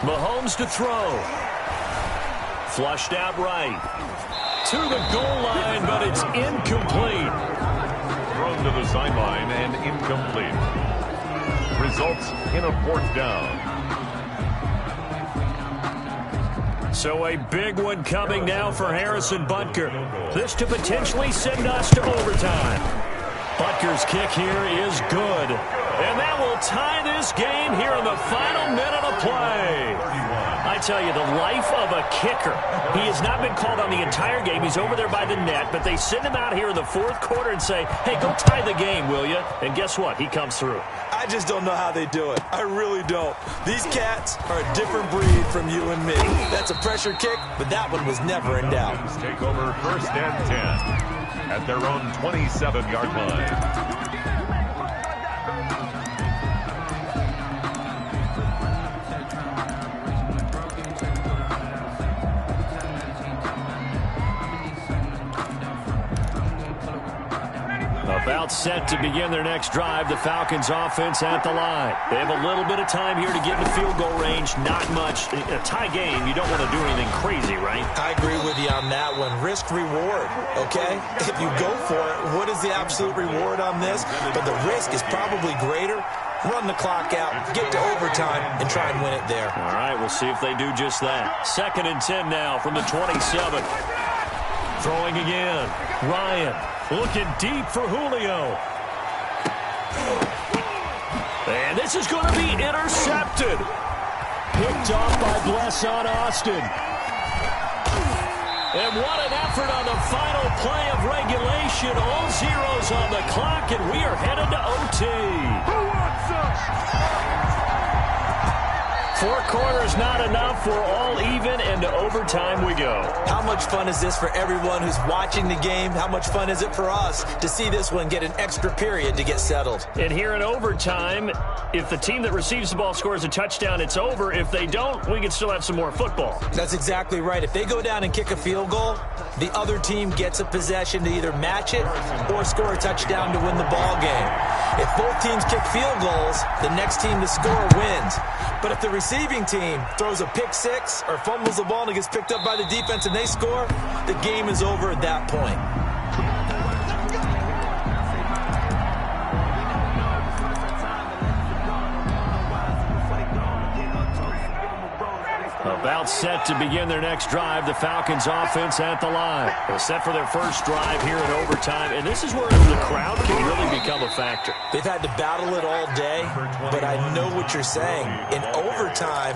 Mahomes to throw. Flushed out right. To the goal line, but it's incomplete. Thrown to the sideline and incomplete. Results in a 4th down. So a big one coming now for Harrison Butker. This to potentially send us to overtime. Butker's kick here is good. And that will tie this game here in the final minute of play. I tell you, the life of a kicker. He has not been called on the entire game. He's over there by the net, but they send him out here in the fourth quarter and say, hey, go tie the game, will you? And guess what? He comes through. I just don't know how they do it. I really don't. These cats are a different breed from you and me. That's a pressure kick, but that one was never in doubt. Take over 1st and 10 at their own 27-yard line. About set to begin their next drive, the Falcons offense at the line. They have a little bit of time here to get into field goal range. Not much. In a tie game, you don't want to do anything crazy, right? I agree with you on that one. Risk reward, okay? If you go for it, what is the absolute reward on this? But the risk is probably greater. Run the clock out, get to overtime, and try and win it there. All right, we'll see if they do just that. 2nd and 10 now from the 27. Throwing again. Ryan looking deep for Julio. And this is going to be intercepted. Picked off by Blesson Austin. And what an effort on the final play of regulation. All zeros on the clock, and we are headed to OT. Who wants us? 4 quarters not enough. We're all even, and to overtime we go. How much fun is this for everyone who's watching the game? How much fun is it for us to see this one get an extra period to get settled? And here in overtime, if the team that receives the ball scores a touchdown, it's over. If they don't, we can still have some more football. That's exactly right. If they go down and kick a field goal, the other team gets a possession to either match it or score a touchdown to win the ball game. If both teams kick field goals, the next team to score wins. But if the receiving team throws a pick six or fumbles the ball and it gets picked up by the defense and they score, the game is over at that point. About set to begin their next drive, the Falcons offense at the line. They're set for their first drive here in overtime, and this is where the crowd can really become a factor. They've had to battle it all day, but I know what you're saying. In overtime,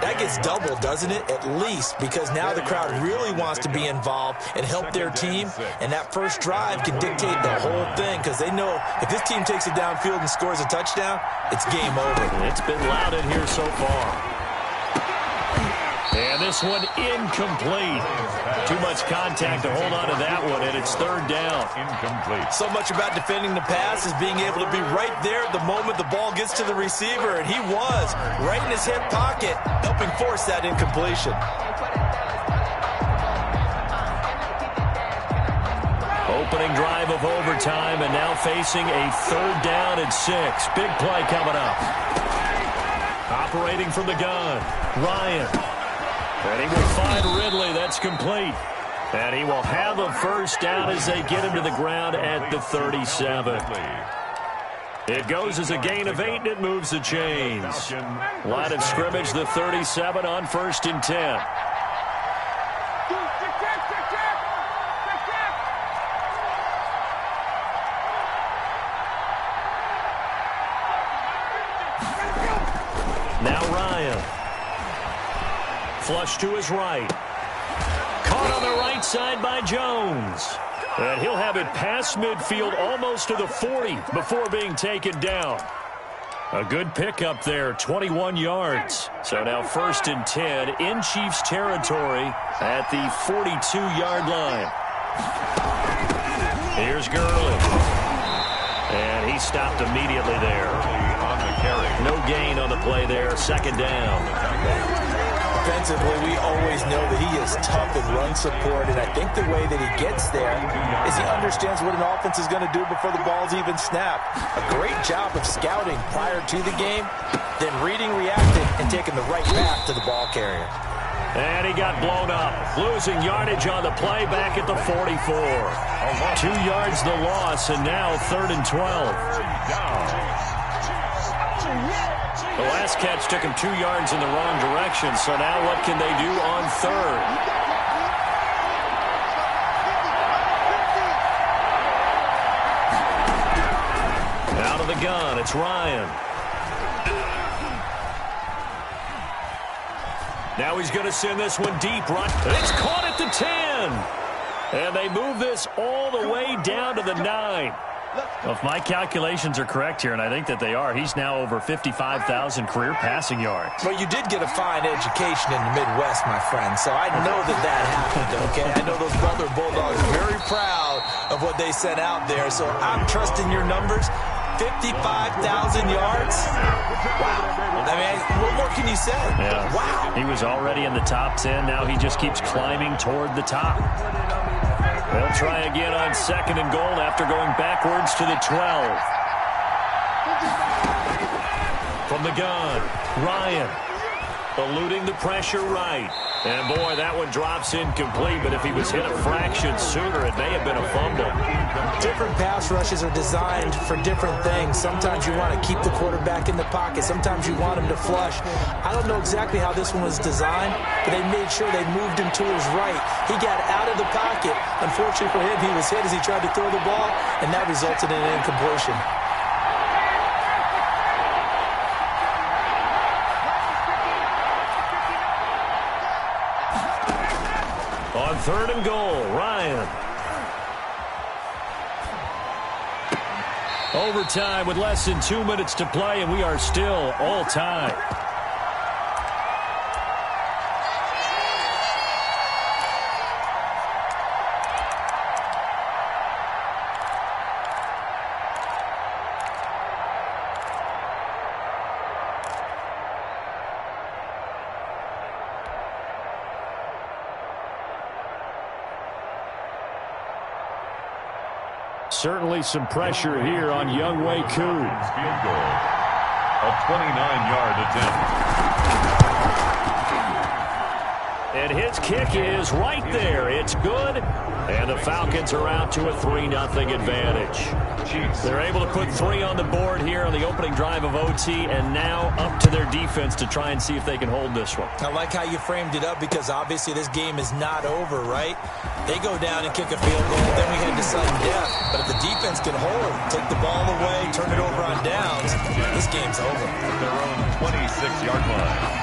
that gets doubled, doesn't it? At least, because now the crowd really wants to be involved and help their team, and that first drive can dictate the whole thing because they know if this team takes it downfield and scores a touchdown, it's game over. It's been loud in here so far. And this one incomplete. Too much contact to hold on to that one, and it's 3rd down. Incomplete. So much about defending the pass is being able to be right there at the moment the ball gets to the receiver, and he was right in his hip pocket, helping force that incompletion. Opening drive of overtime, and now facing a 3rd down and 6. Big play coming up. Operating from the gun, Ryan. And he will find Ridley. That's complete. And he will have a first down as they get him to the ground at the 37. It goes as a gain of 8, and it moves the chains. Line of scrimmage, the 37 on 1st and 10. Now Ryan. Flush to his right. Caught on the right side by Jones. And he'll have it past midfield almost to the 40 before being taken down. A good pickup there, 21 yards. So now 1st and 10 in Chiefs territory at the 42-yard line. Here's Gurley. And he stopped immediately there. On the carry. No gain on the play there, 2nd down. Defensively, we always know that he is tough in run support, and I think the way that he gets there is he understands what an offense is going to do before the ball's even snapped. A great job of scouting prior to the game, then reading, reacting, and taking the right path to the ball carrier. And he got blown up, losing yardage on the play back at the 44. 2 yards the loss, and now 3rd and 12. The last catch took him 2 yards in the wrong direction, so now what can they do on 3rd? From the gun, it's Ryan. Now he's going to send this one deep. It's caught at the 10. And they move this all the way down to the 9. Well, if my calculations are correct here, and I think that they are, he's now over 55,000 career passing yards. Well, you did get a fine education in the Midwest, my friend, so I know that happened, okay? I know those Butler Bulldogs are very proud of what they sent out there, so I'm trusting your numbers. 55,000 yards? Wow. I mean, what more can you say? Yeah. Wow. He was already in the top 10. Now he just keeps climbing toward the top. They'll try again on 2nd and goal after going backwards to the 12. From the gun, Ryan eluding the pressure right. And, boy, that one drops incomplete, but if he was hit a fraction sooner, it may have been a fumble. Different pass rushes are designed for different things. Sometimes you want to keep the quarterback in the pocket. Sometimes you want him to flush. I don't know exactly how this one was designed, but they made sure they moved him to his right. He got out of the pocket. Unfortunately for him, he was hit as he tried to throw the ball, and that resulted in an incompletion. On 3rd and goal, Ryan. Overtime with less than 2 minutes to play, and we are still all tied. Certainly some pressure here on Younghoe Koo. Field goal. A 29-yard attempt. And his kick is right there. It's good. And the Falcons are out to a 3-0 advantage. Chiefs. They're able to put 3 on the board here on the opening drive of OT, and now up to their defense to try and see if they can hold this one. I like how you framed it up because obviously this game is not over, right? They go down and kick a field goal, then we head to sudden death. But if the defense can hold, take the ball away, turn it over on downs, this game's over. At their own 26-yard line.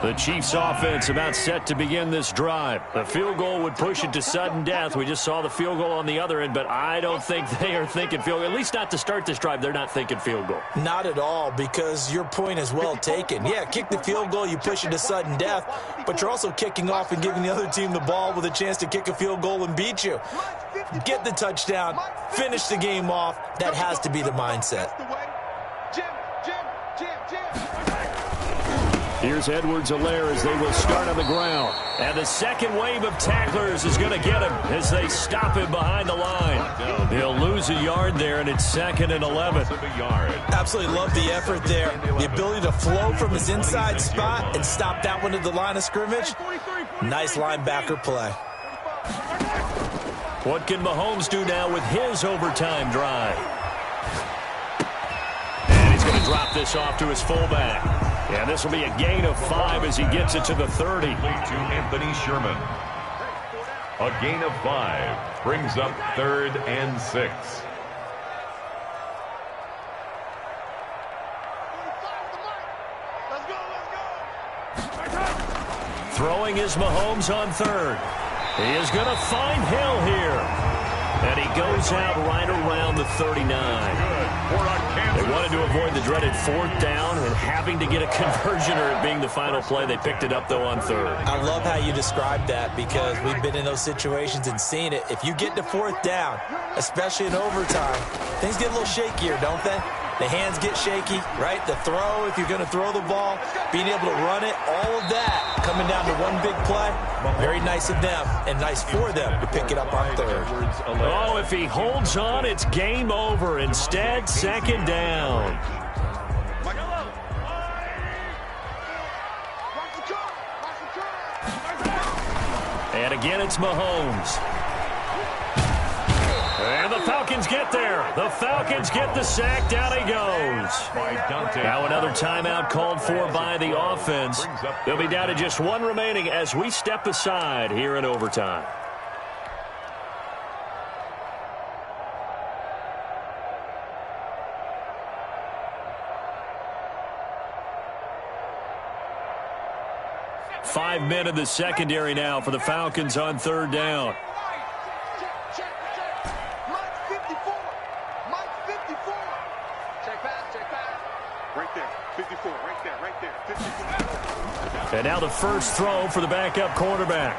The Chiefs offense about set to begin this drive. The field goal would push it to sudden death. We just saw the field goal on the other end, but I don't think they are thinking field goal. At least not to start this drive. They're not thinking field goal. Not at all, because your point is well taken. Yeah, kick the field goal, you push it to sudden death, but you're also kicking off and giving the other team the ball with a chance to kick a field goal and beat you. Get the touchdown, finish the game off. That has to be the mindset. Here's Edwards-Helaire as they will start on the ground. And the second wave of tacklers is going to get him as they stop him behind the line. He'll lose a yard there, and it's 2nd and 11. Absolutely love the effort there. The ability to flow from his inside spot and stop that one at the line of scrimmage. Nice linebacker play. What can Mahomes do now with his overtime drive? And he's going to drop this off to his fullback. And this will be a gain of 5 as he gets it to the 30. To Anthony Sherman. A gain of 5 brings up 3rd and 6. Throwing is Mahomes on 3rd. He is going to find Hill here. And he goes out right around the 39. They wanted to avoid the dreaded 4th down and having to get a conversion or it being the final play. They picked it up, though, on 3rd. I love how you described that because we've been in those situations and seen it. If you get to 4th down, especially in overtime, things get a little shakier, don't they? The hands get shaky, right? The throw, if you're going to throw the ball, being able to run it, all of that coming down to one big play. Very nice of them and nice for them to pick it up on 3rd. Oh, if he holds on, it's game over. Instead, 2nd down. And again, it's Mahomes. And the Falcons get there. The Falcons get the sack. Down he goes. Now another timeout called for by the offense. They'll be down to just one remaining as we step aside here in overtime. Five men in the secondary now for the Falcons on third down. Check. Mike 54. Mike 54. Check pass. Right there. 54. Right there. 54. And now the first throw for the backup quarterback.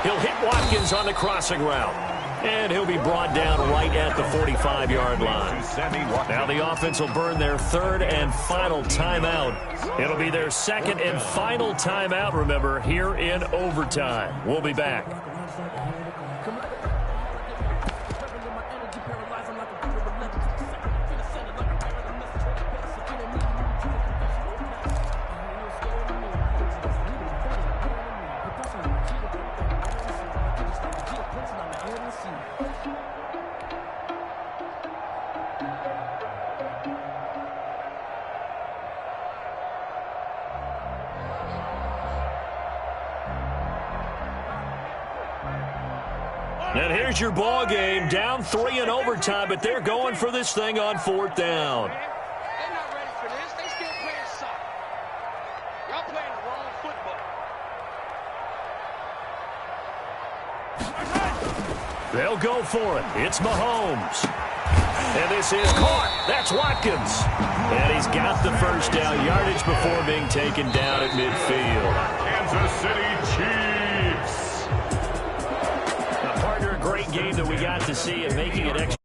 He'll hit Watkins on the crossing route. And he'll be brought down right at the 45-yard line. Now the offense will burn their third and final timeout. It'll be their second and final timeout, remember, here in overtime. We'll be back. And here's your ball game, down 3 in overtime, but they're going for this thing on fourth down. They're not ready for this. They still playing soccer. Y'all playing the wrong football. They'll go for it. It's Mahomes. And this is caught. That's Watkins. And he's got the first down yardage before being taken down at midfield. Kansas City Chiefs. A partner, a great game that we got to see and making it extra.